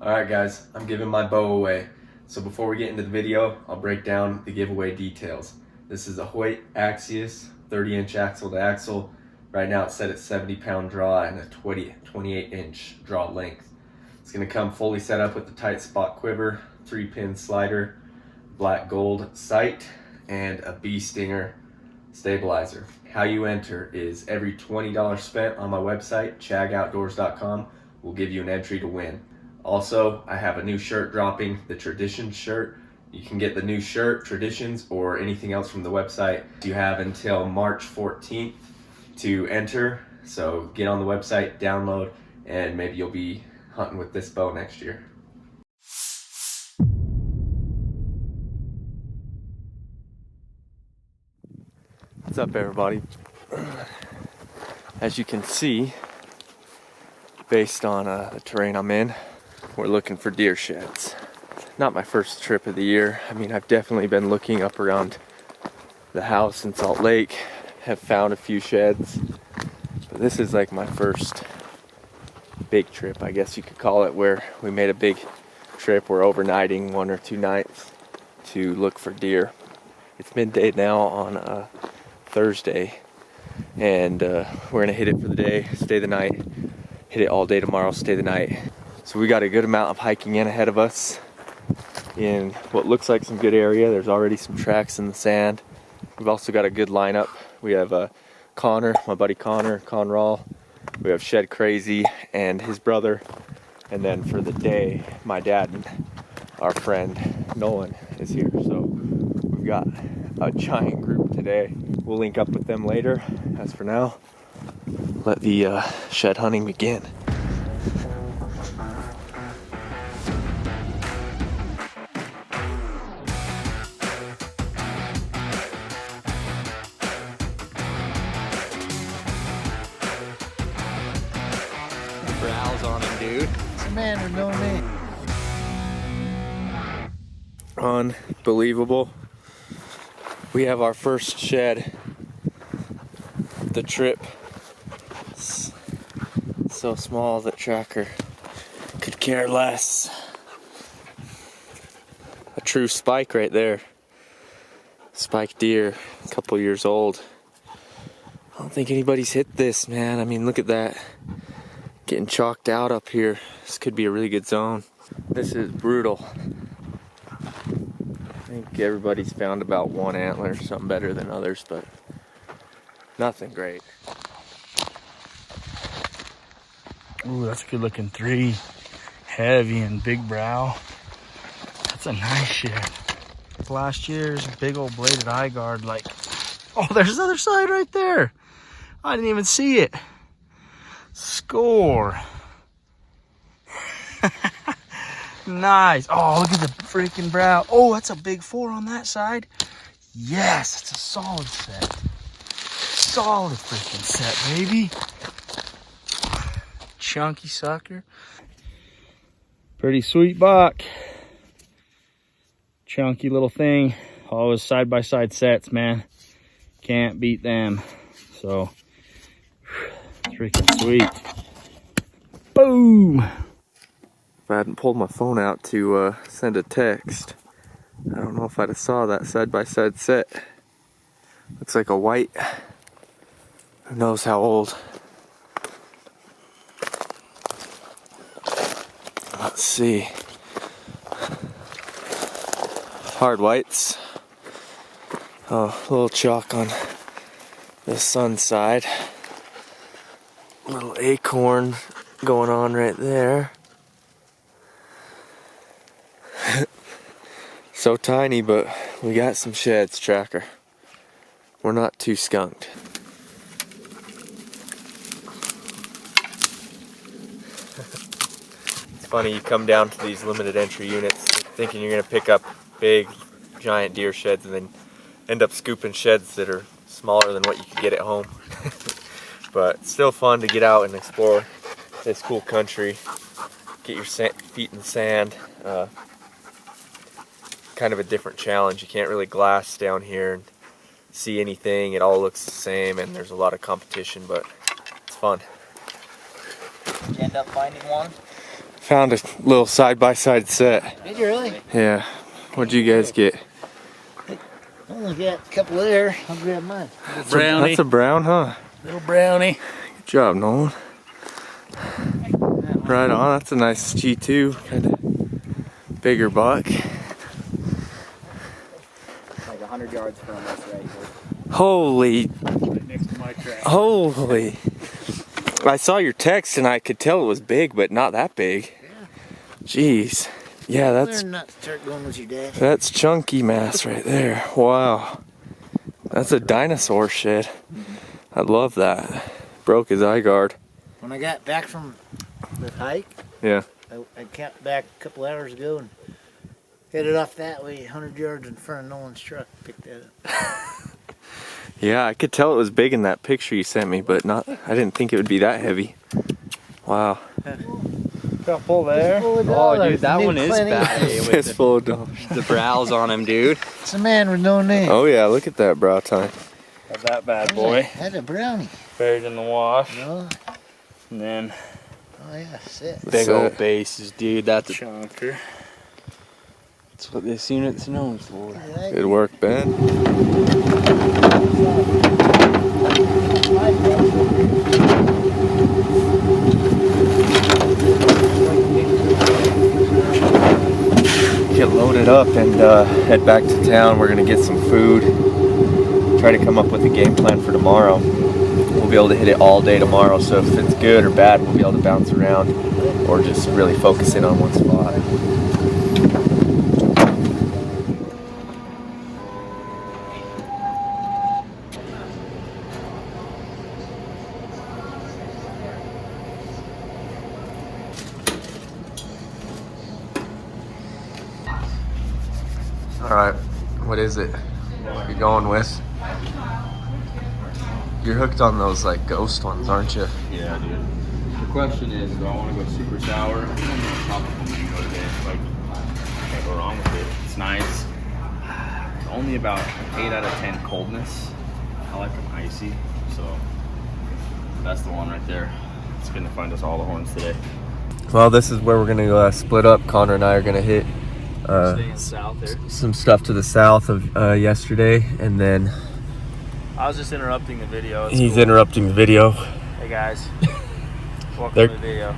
Alright guys, I'm giving my bow away. So before we get into the video, I'll break down the giveaway details. This is a Hoyt Axius 30-inch axle to axle. Right now it's set at 70-pound draw and a 28-inch draw length. It's going to come fully set up with the tight spot quiver, 3-pin slider, black gold sight, and a bee stinger stabilizer. How you enter is every $20 spent on my website, chagoutdoors.com, will give you an entry to win. Also, I have a new shirt dropping, the Traditions shirt. You can get the new shirt, Traditions, or anything else from the website. You have until March 14th to enter, so get on the website, download, and maybe you'll be hunting with this bow next year. What's up, everybody? As you can see, based on the terrain I'm in, we're looking for deer sheds. Not my first trip of the year. I mean, I've definitely been looking up around the house in Salt Lake, have found a few sheds, but this is like my first big trip, I guess you could call it, where we made a big trip. We're overnighting 1 or 2 nights to look for deer. It's midday now on Thursday, and we're gonna hit it for the day, stay the night, hit it all day tomorrow, stay the night. So we got a good amount of hiking in ahead of us in what looks like some good area. There's already some tracks in the sand. We've also got a good lineup. We have Connor, my buddy Connor, Conrawl. We have Shed Crazy and his brother. And then for the day, my dad and our friend Nolan is here. So we've got a giant group today. We'll link up with them later. As for now, let the shed hunting begin. Brows on him, dude. It's a man with no name. Unbelievable. We have our first shed. The trip. So small that Tracker could care less. A true spike right there. Spike deer, a couple years old. I don't think anybody's hit this, man. I mean, look at that. Getting chalked out up here. This could be a really good zone. This is brutal. I think everybody's found about one antler, something better than others, but nothing great. Ooh, that's a good looking 3. Heavy and big brow. That's a nice shed. Last year's big old bladed eye guard, like, oh, there's the other side right there. I didn't even see it. Score. Nice. Oh, look at the freaking brow. Oh, that's a big 4 on that side. Yes, it's a solid set. Solid freaking set, baby. Chunky sucker. Pretty sweet buck. Chunky little thing. Always side-by-side sets, man. Can't beat them. So, freaking sweet. Boom! If I hadn't pulled my phone out to send a text, I don't know if I'd have saw that side-by-side set. Looks like a white. Who knows how old? Let's see. Hard whites. Oh, a little chalk on the sun side. Little acorn going on right there. So tiny, but we got some sheds, Tracker. We're not too skunked. It's funny, you come down to these limited entry units thinking you're gonna pick up big, giant deer sheds and then end up scooping sheds that are smaller than what you could get at home. But it's still fun to get out and explore this cool country, get your feet in the sand. Kind of a different challenge. You can't really glass down here and see anything. It all looks the same and there's a lot of competition, but it's fun. Did you end up finding one? Found a little side-by-side set. Did you really? Yeah. What'd you guys get? I only got a couple there. I'll grab mine. Brownie. That's a brown, huh? Little brownie. Good job, Nolan. Right on. That's a nice G2. Kind of bigger buck. Like 100 yards from us right here. Holy. Right next to my track. Holy. I saw your text and I could tell it was big, but not that big. Jeez. Yeah, Learn not to start going with your dad. that's chunky mass right there. Wow. That's a dinosaur shit. I love that. Broke his eye guard. When I got back from the hike, Yeah. I camped back a couple hours ago and headed off that way, 100 yards in front of Nolan's truck. Picked that up. Yeah, I could tell it was big in that picture you sent me, but not. I didn't think it would be that heavy. Wow. Couple there. Oh, dude, that one is bad. It's full of dollars. The brows on him, dude. It's a man with no name. Oh yeah, look at that brow tine. Got that bad boy. That's a brownie. Buried in the wash. No. And then Oh yeah, sit. Big So- old bases, dude. That's chunker. what this unit's known for. Good work, Ben. Get loaded up and head back to town. We're gonna get some food. Try to come up with a game plan for tomorrow. We'll be able to hit it all day tomorrow, so if it's good or bad, we'll be able to bounce around or just really focus in on one spot. All right, what is it? What are you going with? You're hooked on those like ghost ones, aren't you? Yeah, dude. The question is, do I want to go super sour? I'm going to tropical mango today. Like, can't go wrong with it. It's nice. It's only about an 8 out of 10 coldness. I like them icy, so that's the one right there. It's going to find us all the horns today. Well, this is where we're gonna split up. Connor and I are gonna hit Staying south there. some stuff to the south of yesterday, and then I was just interrupting the video. It's he's cool. interrupting the video. Hey guys. Welcome There- to the video.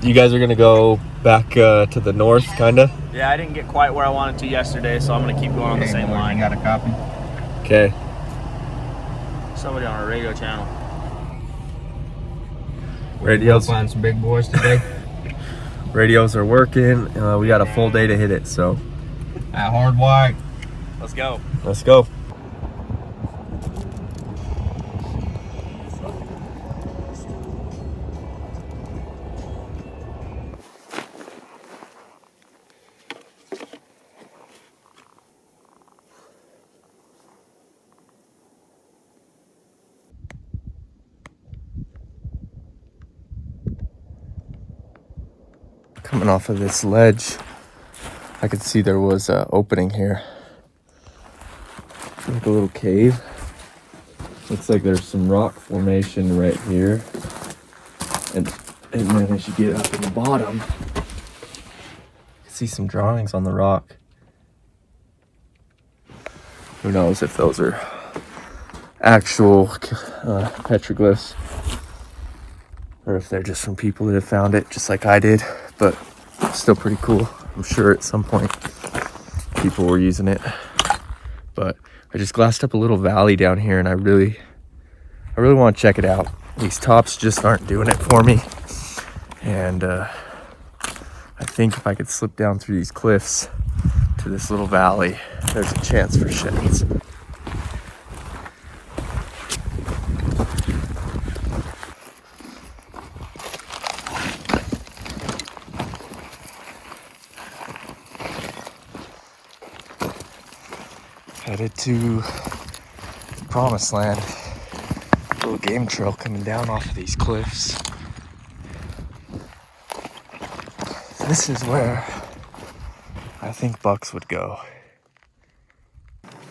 You guys are gonna go back to the north, kinda? Yeah, I didn't get quite where I wanted to yesterday, so I'm gonna keep going on the same line. got a copy? Okay. Somebody on a radio channel. Radios. Find some big boys today. Radios are working. We got a full day to hit it, so At hard white. Let's go. let's go. Coming off of this ledge, I could see there was an opening here. Like a little cave. Looks like there's some rock formation right here. And then as you get up in the bottom, you can see some drawings on the rock. Who knows if those are actual petroglyphs or if they're just from people that have found it just like I did, but still pretty cool. I'm sure at some point people were using it. But I just glassed up a little valley down here and I really want to check it out. These tops just aren't doing it for me. And I think if I could slip down through these cliffs to this little valley, there's a chance for sheds. Headed to the promised land. Little game trail coming down off of these cliffs. This is where I think bucks would go.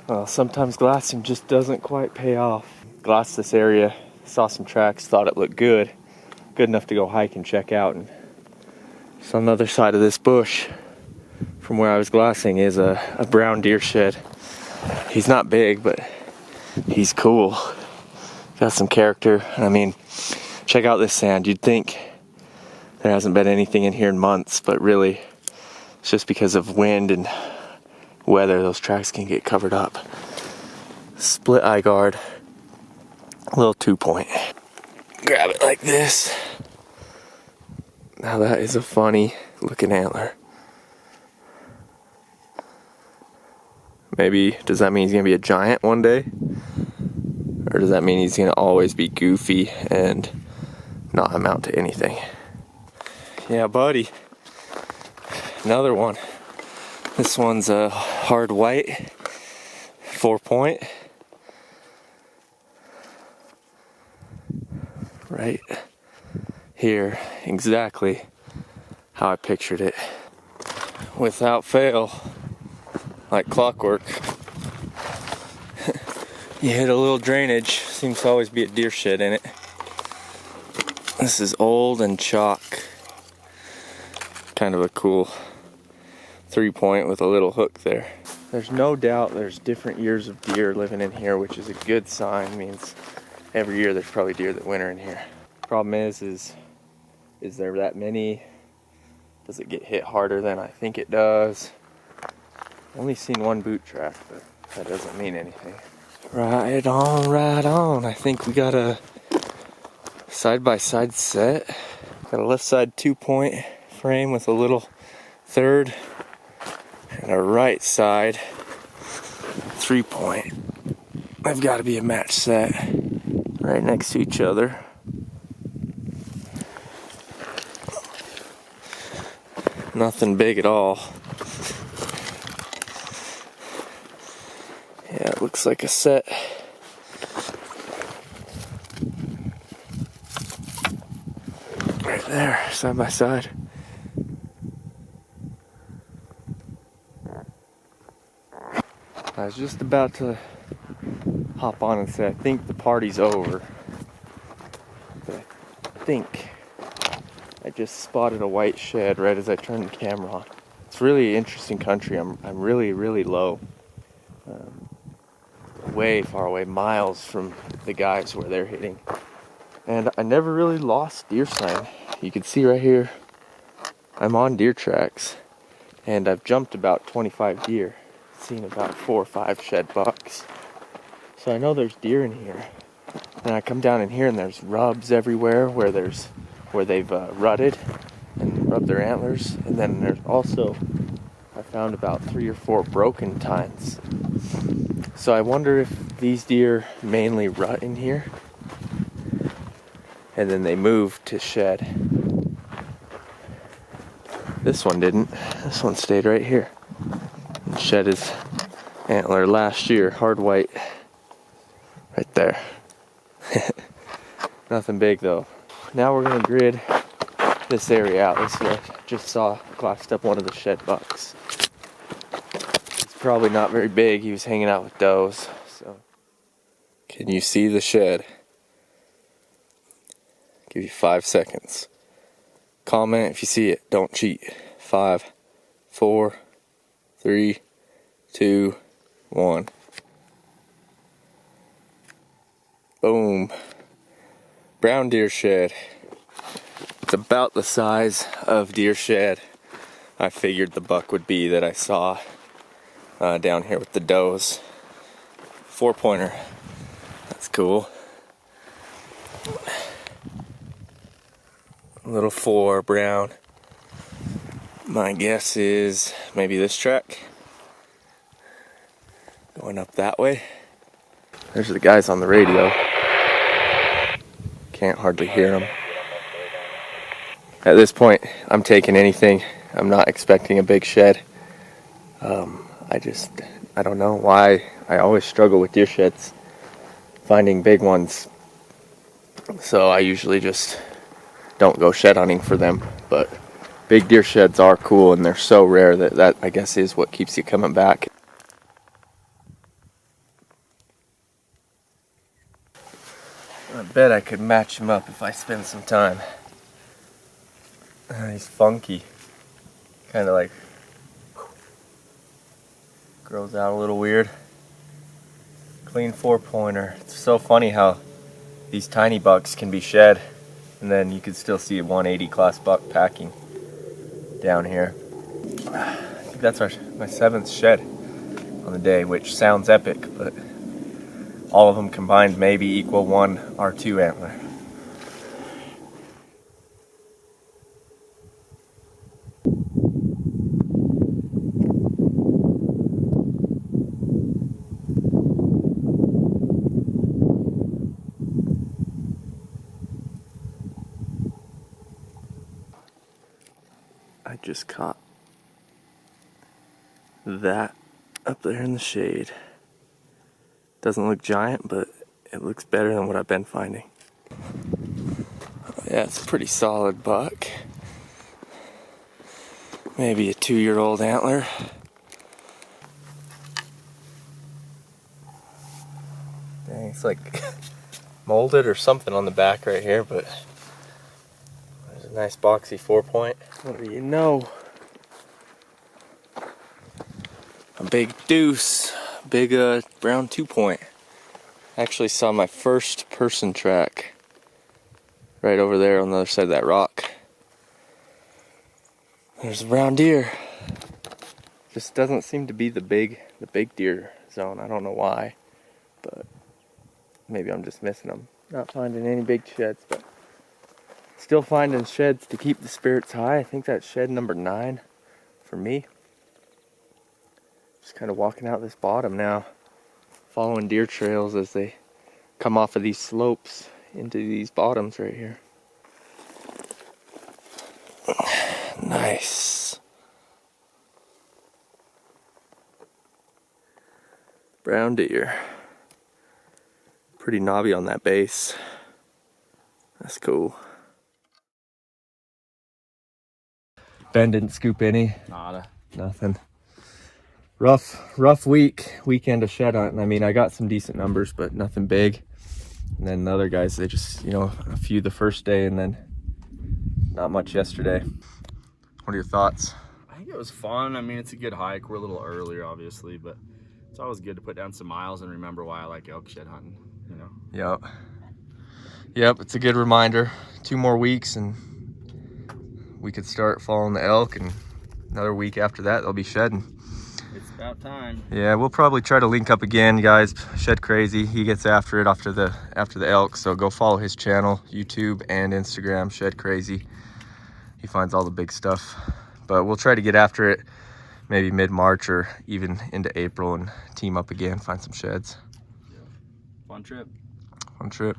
Well, sometimes glassing just doesn't quite pay off. Glassed this area, saw some tracks, thought it looked good. Good enough to go hike and check out, and So on the other side of this bush from where I was glassing is a brown deer shed. He's not big, but he's cool. Got some character. I mean, check out this sand. You'd think there hasn't been anything in here in months, but really it's just because of wind and weather, those tracks can get covered up. Split eye guard, little 2-point. Grab it like this. Now that is a funny looking antler. Maybe, does that mean he's gonna be a giant one day? Or does that mean he's gonna always be goofy and not amount to anything? Yeah, buddy. Another one. This one's a hard white, 4-point. Right here, exactly how I pictured it. Without fail, like clockwork. You hit a little drainage, seems to always be a deer shed in it. This is old and chalk. Kind of a cool 3-point with a little hook there. There's no doubt there's different years of deer living in here, which is a good sign. It means every year there's probably deer that winter in here. Problem is there that many? Does it get hit harder than I think it does? Only seen one boot track, but that doesn't mean anything. Right on, right on. I think we got a side-by-side set. Got a left side 2-point frame with a little third, and a right side 3-point. They've got to be a match set right next to each other. Nothing big at all. Yeah, it looks like a set. Right there, side by side. I was just about to hop on and say I think the party's over. But I think I just spotted a white shed right as I turned the camera on. It's really interesting country. I'm really, really low. Way far away, miles from the guys where they're hitting. And I never really lost deer sign. You can see right here, I'm on deer tracks. And I've jumped about 25 deer. Seen about 4 or 5 shed bucks. So I know there's deer in here. And I come down in here and there's rubs everywhere where they've rutted and rubbed their antlers. And then there's also, I found about 3 or 4 broken tines. So I wonder if these deer mainly rut in here and then they move to shed. This one didn't. This one stayed right here. And shed his antler last year, hard white. Right there. Nothing big though. Now we're gonna grid this area out. This is what I just saw glassed up one of the shed bucks. Probably not very big. He was hanging out with does. So, can you see the shed? Give you 5 seconds. Comment if you see it. Don't cheat. 5, 4, 3, 2, 1. Boom. Brown deer shed. It's about the size of deer shed I figured the buck would be that I saw down here with the does. 4-pointer. That's cool. Little 4 brown. My guess is maybe this track. Going up that way. There's the guys on the radio. Can't hardly hear them. At this point, I'm taking anything. I'm not expecting a big shed. I don't know why I always struggle with deer sheds, finding big ones. So I usually just don't go shed hunting for them. But big deer sheds are cool, and they're so rare that I guess is what keeps you coming back. I bet I could match him up if I spend some time. He's funky. kind of like grows out a little weird. Clean 4-pointer. It's so funny how these tiny bucks can be shed, and then you can still see a 180 class buck packing down here. I think that's my 7th shed on the day, which sounds epic, but all of them combined maybe equal 1 R2 antler. I just caught that up there in the shade. Doesn't look giant, but it looks better than what I've been finding. Yeah, it's a pretty solid buck. Maybe a 2-year-old antler. Dang, it's like molded or something on the back right here, but there's a nice boxy 4-point. What do you know? A big deuce, big brown 2-point. Actually saw my first person track right over there on the other side of that rock. There's a brown deer. Just doesn't seem to be the big deer zone. I don't know why, but maybe I'm just missing them. Not finding any big sheds, but still finding sheds to keep the spirits high. I think that's shed number 9 for me. Just kind of walking out this bottom now, following deer trails as they come off of these slopes into these bottoms right here. Nice. Brown deer. Pretty knobby on that base. That's cool. Ben didn't scoop any. Nada. Nothing. Rough weekend of shed hunting. I mean, I got some decent numbers, but nothing big. And then the other guys, they just, a few the first day and then not much yesterday. What are your thoughts? I think it was fun. I mean, it's a good hike. We're a little earlier, obviously, but it's always good to put down some miles and remember why I like elk shed hunting, Yep, it's a good reminder. 2 more weeks and we could start following the elk, and another week after that, they'll be shedding. It's about time. Yeah, we'll probably try to link up again, guys. Shed Crazy, he gets after it after the elk, so go follow his channel, YouTube and Instagram, Shed Crazy. He finds all the big stuff. But we'll try to get after it maybe mid-March or even into April and team up again, find some sheds. Fun trip. Fun trip.